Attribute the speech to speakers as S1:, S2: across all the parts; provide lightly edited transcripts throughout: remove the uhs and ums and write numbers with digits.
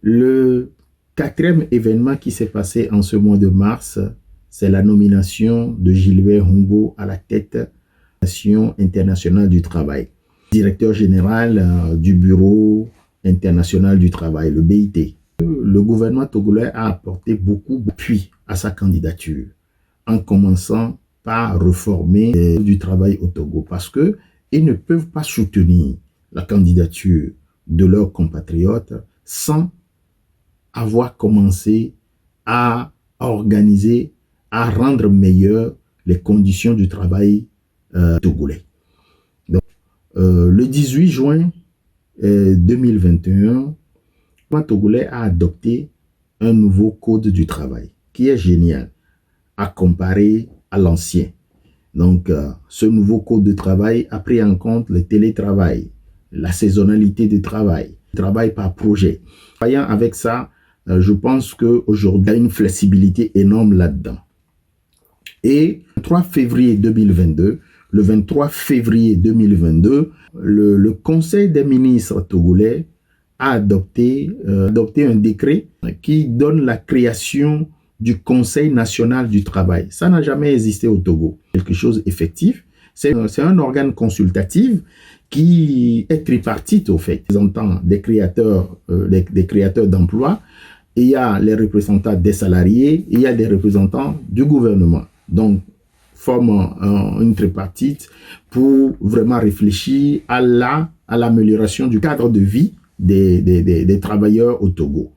S1: Le quatrième événement qui s'est passé en ce mois de mars, c'est la nomination de Gilbert Humbo à la tête de l'Organisation internationale du travail, directeur général du Bureau international du travail, le BIT. Le gouvernement togolais a apporté beaucoup d'appui à sa candidature, en commençant par réformer du travail au Togo, parce qu'ils ne peuvent pas soutenir la candidature de leurs compatriotes sans avoir commencé à organiser, à rendre meilleures les conditions du travail togolais. Donc, le 18 juin 2021, le gouvernement togolais a adopté un nouveau code du travail qui est génial à comparer à l'ancien. Donc, ce nouveau code de travail a pris en compte le télétravail, la saisonnalité du travail, le travail par projet. Voyant avec ça, je pense qu'aujourd'hui, il y a une flexibilité énorme là-dedans. Et le 23 février 2022, le Conseil des ministres togolais a adopté un décret qui donne la création du Conseil national du travail. Ça n'a jamais existé au Togo. Quelque chose d'effectif. C'est un organe consultatif qui est tripartite au fait. Ils entendent des créateurs d'emplois. Il y a les représentants des salariés, il y a des représentants du gouvernement. Donc, forment une tripartite pour vraiment réfléchir à l'amélioration du cadre de vie des travailleurs au Togo.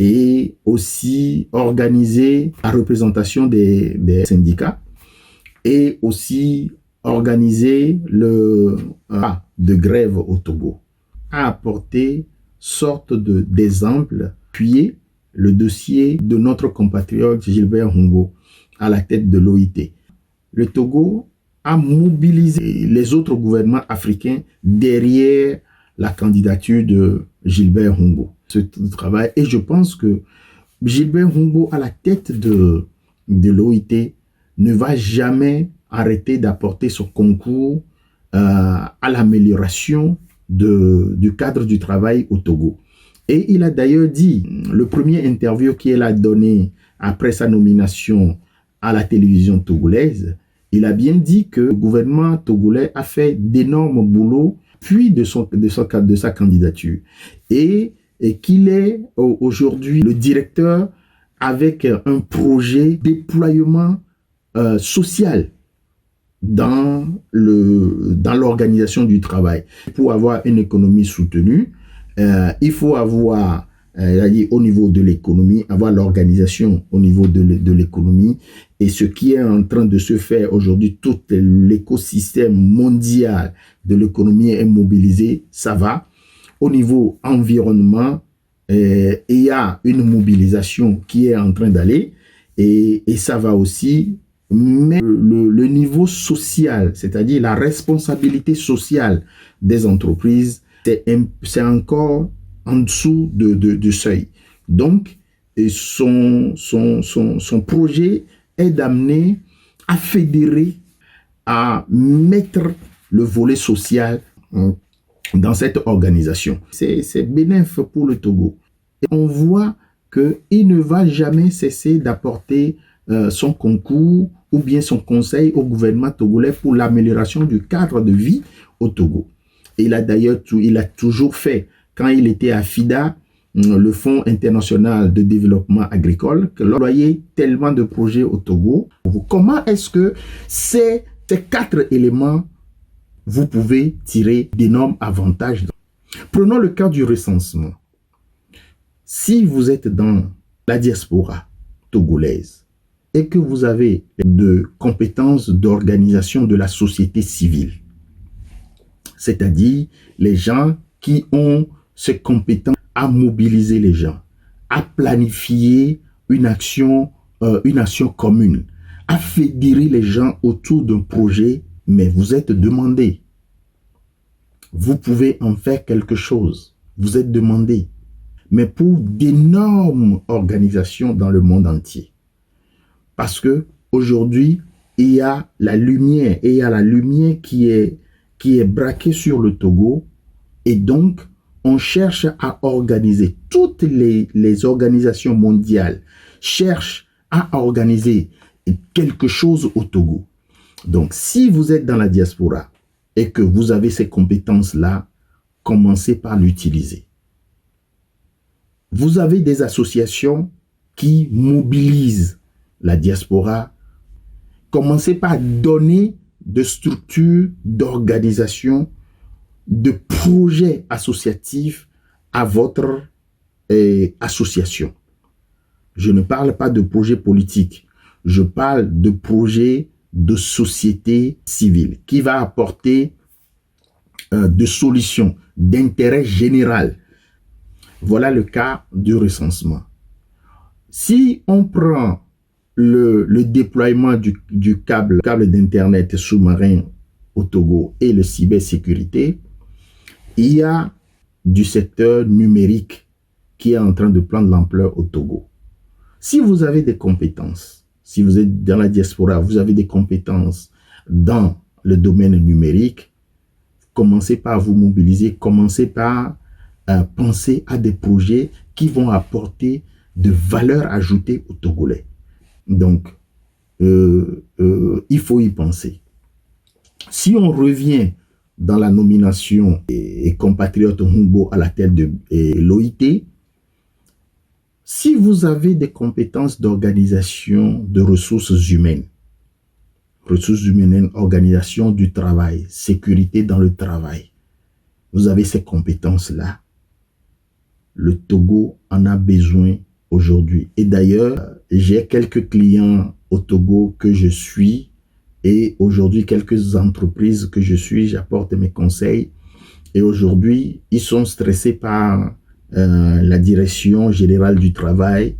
S1: Et aussi organiser la représentation des syndicats et aussi organiser le de grève au Togo. A apporté sorte d'exemple, puis le dossier de notre compatriote Gilbert Humbo à la tête de l'OIT. Le Togo a mobilisé les autres gouvernements africains derrière la candidature de Gilbert Humbo. Ce travail, et je pense que Gilbert Humbo à la tête de l'OIT ne va jamais arrêter d'apporter son concours à l'amélioration du cadre du travail au Togo. Et il a d'ailleurs dit, le premier interview qu'il a donné après sa nomination à la télévision togolaise, il a bien dit que le gouvernement togolais a fait d'énormes boulots puis de sa candidature. Et qu'il est aujourd'hui le directeur avec un projet de déploiement social dans l'organisation du travail. Pour avoir une économie soutenue, il faut avoir, au niveau de l'économie, avoir l'organisation au niveau de l'économie. Et ce qui est en train de se faire aujourd'hui, tout l'écosystème mondial de l'économie est mobilisé, ça va. Au niveau environnement, il y a une mobilisation qui est en train d'aller et ça va aussi. Mais le niveau social, c'est-à-dire la responsabilité sociale des entreprises, c'est encore en dessous du seuil. Donc, son projet est d'amener à fédérer, à mettre le volet social dans cette organisation. C'est bénéfique pour le Togo. Et on voit qu'il ne va jamais cesser d'apporter son concours ou bien son conseil au gouvernement togolais pour l'amélioration du cadre de vie au Togo. Et il a d'ailleurs toujours fait, quand il était à FIDA, le Fonds international de développement agricole, que l'on voyait tellement de projets au Togo. Comment est-ce que ces 4 éléments, vous pouvez tirer d'énormes avantages? Prenons le cas du recensement. Si vous êtes dans la diaspora togolaise et que vous avez de compétences d'organisation de la société civile, c'est-à-dire les gens qui ont ces compétences à mobiliser les gens, à planifier une action commune, à fédérer les gens autour d'un projet, mais vous êtes demandé. Vous pouvez en faire quelque chose. Vous êtes demandé. Mais pour d'énormes organisations dans le monde entier. Parce que aujourd'hui, il y a la lumière, et il y a la lumière qui est qui est braqué sur le Togo, et donc on cherche à organiser, toutes les organisations mondiales cherchent à organiser quelque chose au Togo. Donc si vous êtes dans la diaspora et que vous avez ces compétences-là, commencez par l'utiliser. Vous avez des associations qui mobilisent la diaspora. Commencez par donner de structures, d'organisations, de projets associatifs à votre association. Je ne parle pas de projets politiques. Je parle de projets de société civile qui va apporter de solutions d'intérêt général. Voilà le cas du recensement. Si on prend le déploiement du câble d'Internet sous-marin au Togo et le cybersécurité, il y a du secteur numérique qui est en train de prendre l'ampleur au Togo. Si vous avez des compétences, si vous êtes dans la diaspora, vous avez des compétences dans le domaine numérique, commencez par vous mobiliser, commencez par penser à des projets qui vont apporter de valeur ajoutée aux Togolais. Donc, il faut y penser. Si on revient dans la nomination et compatriote Humbo à la tête de l'OIT, si vous avez des compétences d'organisation de ressources humaines, organisation du travail, sécurité dans le travail, vous avez ces compétences-là, le Togo en a besoin aujourd'hui. Et d'ailleurs, j'ai quelques clients au Togo que je suis et aujourd'hui quelques entreprises que je suis, j'apporte mes conseils. Et aujourd'hui, ils sont stressés par la direction générale du travail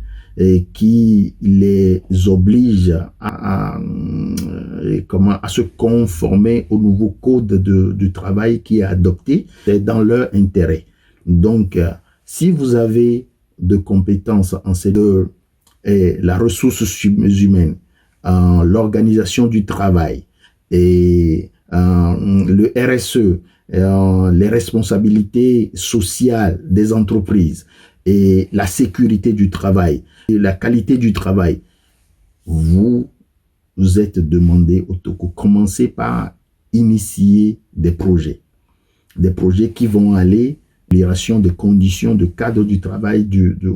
S1: qui les oblige à se conformer au nouveau code du travail qui est adopté. C'est dans leur intérêt. Donc, si vous avez de compétences en la ressource humaine, l'organisation du travail et le RSE, les responsabilités sociales des entreprises et la sécurité du travail et la qualité du travail, vous êtes demandé au Togo. Commencez par initier des projets qui vont aller l'amélioration des conditions de cadre du travail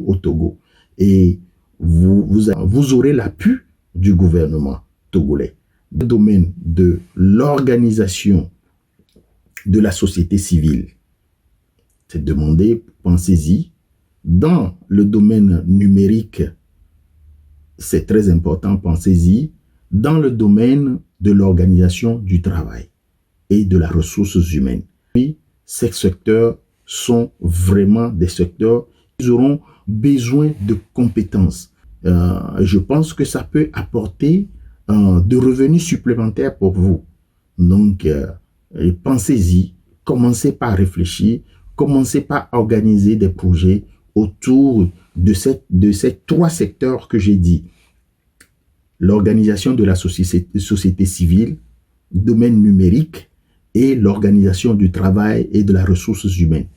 S1: au Togo. Et vous aurez l'appui du gouvernement togolais. Dans le domaine de l'organisation de la société civile, c'est demandé, pensez-y. Dans le domaine numérique, c'est très important, pensez-y. Dans le domaine de l'organisation du travail et de la ressources humaines. Puis, ces secteurs sont vraiment des secteurs qui auront besoin de compétences. Je pense que ça peut apporter de revenus supplémentaires pour vous. Donc, pensez-y, commencez par réfléchir, commencez par organiser des projets autour de ces trois secteurs que j'ai dit. L'organisation de la société civile, domaine numérique et l'organisation du travail et de la ressources humaines.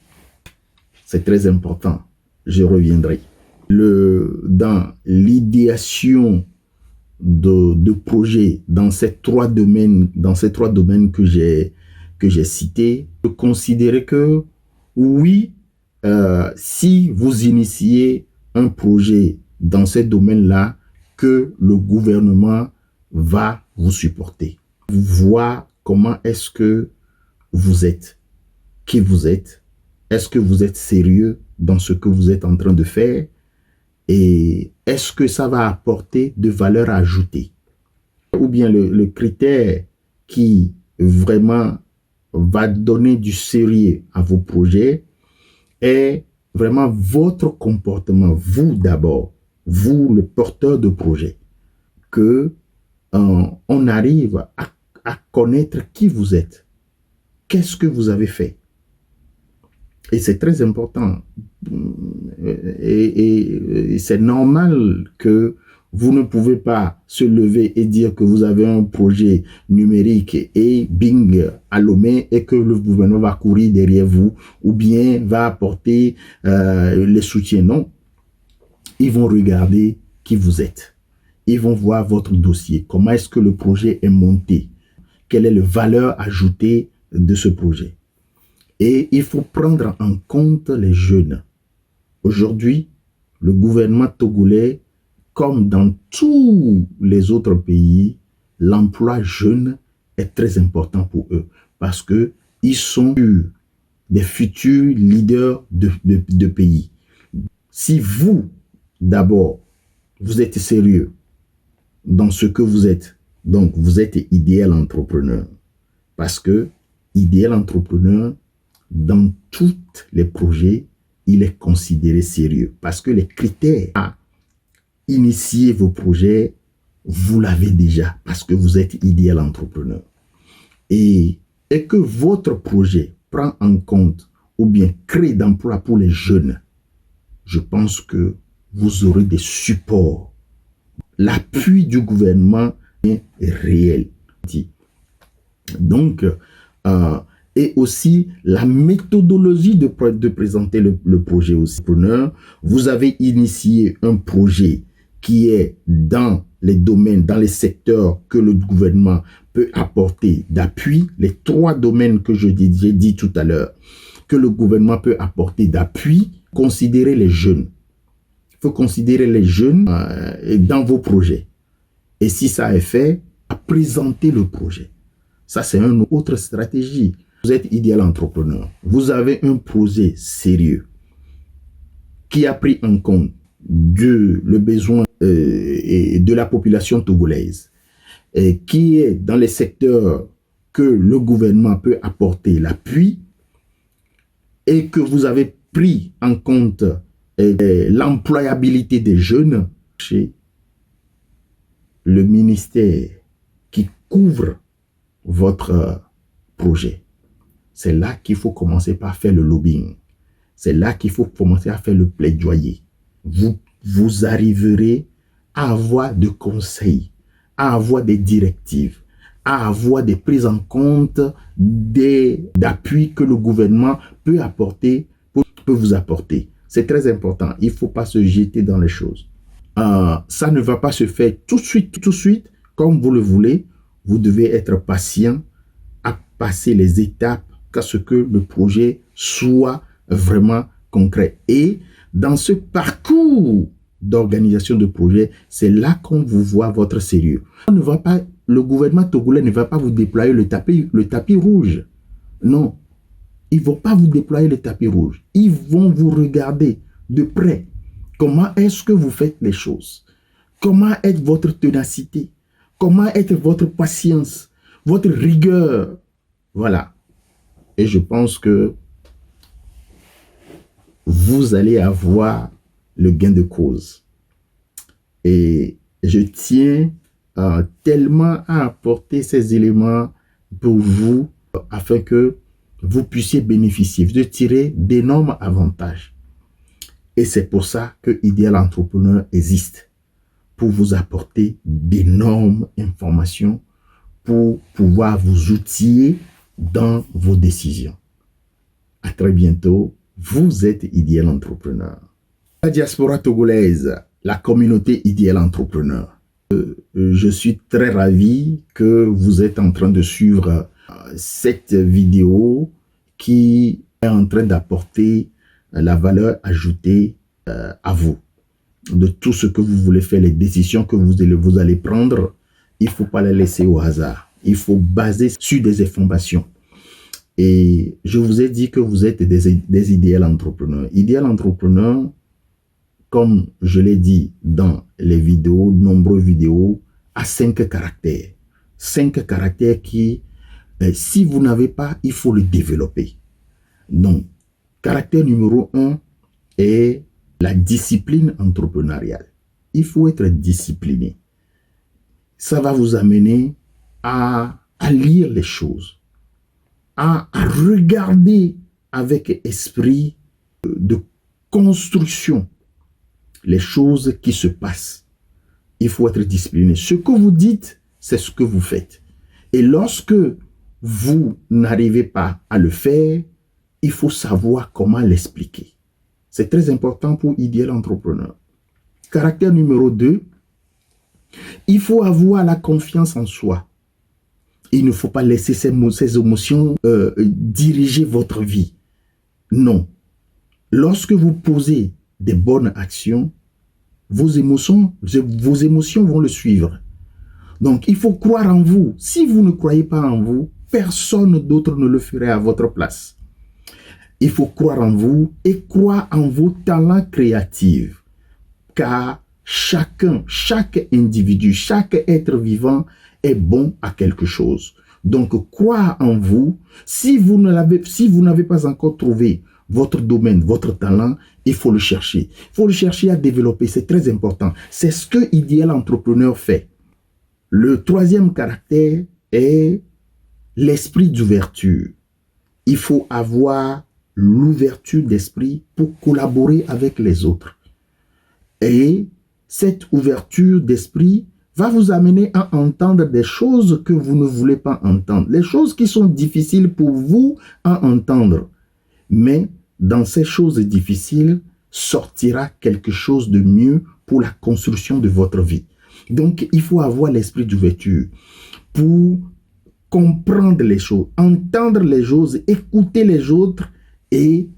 S1: C'est très important, je reviendrai. Dans l'idéation de projets dans ces trois domaines que j'ai cités, de considérer que oui, si vous initiez un projet dans ces domaines-là, que le gouvernement va vous supporter. Voir comment est-ce que vous êtes, qui vous êtes, est-ce que vous êtes sérieux dans ce que vous êtes en train de faire et est-ce que ça va apporter de valeur ajoutée. Ou bien le critère qui vraiment va donner du sérieux à vos projets est vraiment votre comportement, vous d'abord, vous le porteur de projet, que on arrive à connaître qui vous êtes, qu'est-ce que vous avez fait. Et c'est très important. Et c'est normal que Vous ne pouvez pas se lever et dire que vous avez un projet numérique et bing, à Lomé, et que le gouvernement va courir derrière vous ou bien va apporter les soutiens. Non. Ils vont regarder qui vous êtes. Ils vont voir votre dossier. Comment est-ce que le projet est monté? Quelle est la valeur ajoutée de ce projet? Et il faut prendre en compte les jeunes. Aujourd'hui, le gouvernement togolais, comme dans tous les autres pays, l'emploi jeune est très important pour eux parce qu'ils sont des futurs leaders de pays. Si vous, d'abord, vous êtes sérieux dans ce que vous êtes, donc vous êtes idéal entrepreneur parce que idéal entrepreneur, dans tous les projets, il est considéré sérieux parce que les critères à initier vos projets, vous l'avez déjà parce que vous êtes idéal entrepreneur. Et que votre projet prend en compte ou bien crée d'emplois pour les jeunes, je pense que vous aurez des supports. L'appui du gouvernement est réel. Donc, et aussi la méthodologie de présenter le projet aussi. Vous avez initié un projet qui est dans les domaines, dans les secteurs que le gouvernement peut apporter d'appui, les 3 domaines que j'ai dit tout à l'heure, que le gouvernement peut apporter d'appui, considérez les jeunes. Il faut considérer les jeunes dans vos projets. Et si ça est fait, à présenter le projet. Ça, c'est une autre stratégie. Vous êtes idéal entrepreneur. Vous avez un projet sérieux qui a pris en compte le besoin de la population togolaise, et qui est dans les secteurs que le gouvernement peut apporter l'appui, et que vous avez pris en compte l'employabilité des jeunes chez le ministère qui couvre votre projet. C'est là qu'il faut commencer par faire le lobbying. C'est là qu'il faut commencer à faire le plaidoyer. Vous arriverez à avoir des conseils, à avoir des directives, à avoir des prises en compte d'appuis que le gouvernement peut apporter, peut vous apporter. C'est très important. Il ne faut pas se jeter dans les choses. Ça ne va pas se faire tout de suite, comme vous le voulez. Vous devez être patient à passer les étapes à ce que le projet soit vraiment concret. Et dans ce parcours d'organisation de projet, c'est là qu'on vous voit votre sérieux. Le gouvernement togolais ne va pas vous déployer le tapis rouge. Non, ils ne vont pas vous déployer le tapis rouge. Ils vont vous regarder de près. Comment est-ce que vous faites les choses? Comment est votre ténacité? Comment est votre patience? Votre rigueur? Voilà. Et je pense que vous allez avoir le gain de cause. Et je tiens tellement à apporter ces éléments pour vous afin que vous puissiez bénéficier, de tirer d'énormes avantages. Et c'est pour ça que Idéal Entrepreneur existe, pour vous apporter d'énormes informations, pour pouvoir vous outiller dans vos décisions. À très bientôt. Vous êtes Idéal Entrepreneur. La diaspora togolaise, la communauté Idéal Entrepreneur. Je suis très ravi que vous êtes en train de suivre cette vidéo qui est en train d'apporter la valeur ajoutée à vous. De tout ce que vous voulez faire, les décisions que vous allez prendre, il ne faut pas les laisser au hasard. Il faut baser sur des informations. Et je vous ai dit que vous êtes des idéal entrepreneurs. Idéal entrepreneur, comme je l'ai dit dans les vidéos, nombreuses vidéos, a 5 caractères. 5 caractères qui, si vous n'avez pas, il faut le développer. Donc, caractère numéro 1 est la discipline entrepreneuriale. Il faut être discipliné. Ça va vous amener à lire les choses, à regarder avec esprit de construction les choses qui se passent il faut être discipliné. Ce que vous dites, c'est ce que vous faites. Et lorsque vous n'arrivez pas à le faire, il faut savoir comment l'expliquer. C'est très important pour idéal entrepreneur. Caractère numéro 2, il faut avoir la confiance en soi. Il ne faut pas laisser ces émotions diriger votre vie. Non. Lorsque vous posez des bonnes actions, vos émotions vont le suivre. Donc, il faut croire en vous. Si vous ne croyez pas en vous, personne d'autre ne le ferait à votre place. Il faut croire en vous et croire en vos talents créatifs. Car chaque individu, chaque être vivant est bon à quelque chose. Donc, croire en vous. Si vous n'avez pas encore trouvé votre domaine, votre talent, il faut le chercher. Il faut le chercher à développer, c'est très important. C'est ce que Idéal Entrepreneur fait. Le troisième caractère est l'esprit d'ouverture. Il faut avoir l'ouverture d'esprit pour collaborer avec les autres. Et cette ouverture d'esprit va vous amener à entendre des choses que vous ne voulez pas entendre. Les choses qui sont difficiles pour vous à entendre. Mais dans ces choses difficiles, sortira quelque chose de mieux pour la construction de votre vie. Donc, il faut avoir l'esprit d'ouverture pour comprendre les choses, entendre les choses, écouter les autres et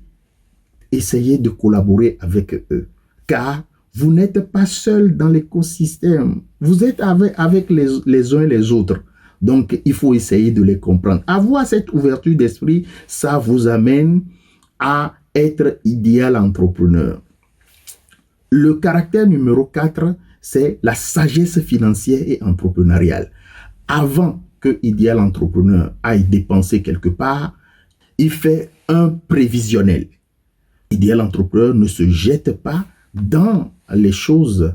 S1: essayer de collaborer avec eux. Car vous n'êtes pas seul dans l'écosystème. Vous êtes avec les uns et les autres. Donc, il faut essayer de les comprendre. Avoir cette ouverture d'esprit, ça vous amène à être idéal entrepreneur. Le caractère numéro 4, c'est la sagesse financière et entrepreneuriale. Avant que idéal entrepreneur aille dépenser quelque part, il fait un prévisionnel. Idéal entrepreneur ne se jette pas dans les choses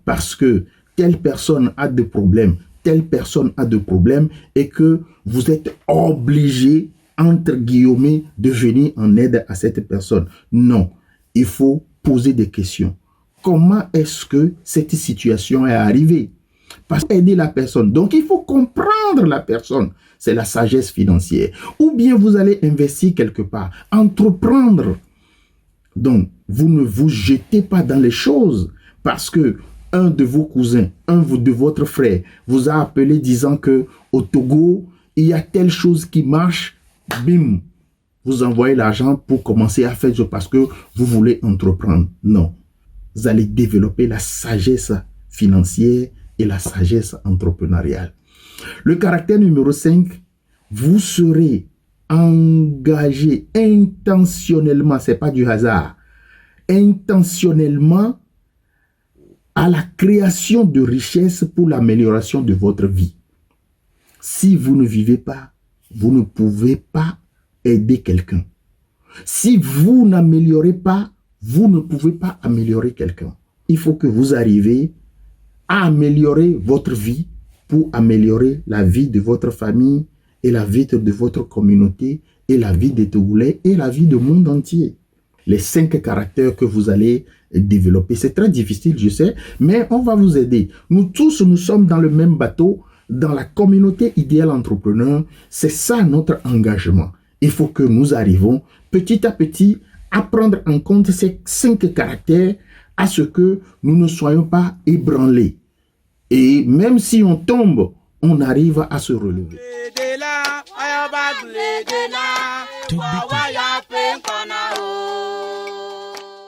S1: parce que telle personne a des problèmes, telle personne a des problèmes et que vous êtes obligé, entre guillemets, de venir en aide à cette personne. Non, il faut poser des questions. Comment est-ce que cette situation est arrivée? Parce qu'aider la personne. Donc, il faut comprendre la personne. C'est la sagesse financière. Ou bien vous allez investir quelque part, entreprendre. Donc, vous ne vous jetez pas dans les choses parce que un de vos cousins, un de votre frère vous a appelé disant que au Togo, il y a telle chose qui marche. Bim, vous envoyez l'argent pour commencer à faire parce que vous voulez entreprendre. Non, vous allez développer la sagesse financière et la sagesse entrepreneuriale. Le caractère numéro 5, vous serez engagé intentionnellement, c'est pas du hasard, intentionnellement à la création de richesses pour l'amélioration de votre vie. Si vous ne vivez pas, vous ne pouvez pas aider quelqu'un. Si vous n'améliorez pas, vous ne pouvez pas améliorer quelqu'un. Il faut que vous arriviez à améliorer votre vie pour améliorer la vie de votre famille et la vie de votre communauté et la vie des Togolais et la vie du monde entier. Les 5 caractères que vous allez développer, c'est très difficile, je sais, mais on va vous aider. Nous tous, nous sommes dans le même bateau, dans la communauté idéale entrepreneur. C'est ça notre engagement. Il faut que nous arrivons petit à petit à prendre en compte ces 5 caractères à ce que nous ne soyons pas ébranlés. Et même si on tombe, on arrive à se relever.